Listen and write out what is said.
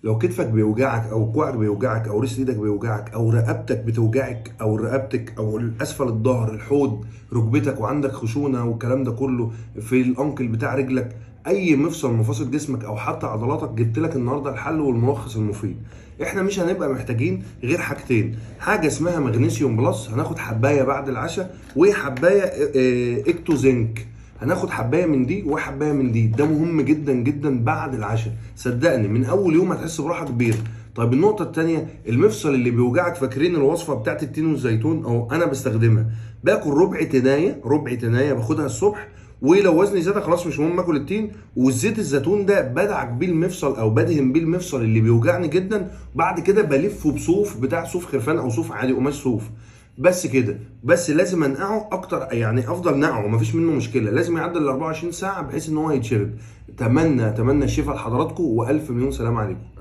لو كتفك بيوجعك او كوعك بيوجعك او ريست ايدك بيوجعك او رقبتك بتوجعك او رقبتك او اسفل الظهر الحوض ركبتك وعندك خشونه والكلام ده كله في الانكل بتاع رجلك، اي مفصل من مفاصل جسمك او حتى عضلاتك، جبت لك النهارده الحل والملخص المفيد. احنا مش هنبقى محتاجين غير حاجتين، حاجه اسمها مغنيسيوم بلس، هناخد حبايه بعد العشاء، وحبايه اكتو زنك، هناخد حبايه من دي وحبايه من دي. ده مهم جدا جدا بعد العشاء، صدقني من اول يوم هتحس براحه كبيره. طيب النقطه الثانيه، المفصل اللي بيوجعك، فاكرين الوصفه بتاعت التين والزيتون؟ او انا بستخدمها، باكل ربع تنايه، ربع تنايه باخدها الصبح، ولو وزني زاد خلاص مش مهم اكل التين، والزيت الزيتون ده بدعك بيه المفصل او بدهن بيه المفصل اللي بيوجعني جدا. بعد كده بلفه بصوف بتاع صوف خرفان او صوف عادي قماش صوف، بس كده. بس لازم انقعه اكتر، يعني افضل نقعه مفيش منه مشكله، لازم يعدي ال 24 ساعه بحيث ان هو يتشرب. اتمنى الشفاء لحضراتكم، والف مليون سلام عليكم.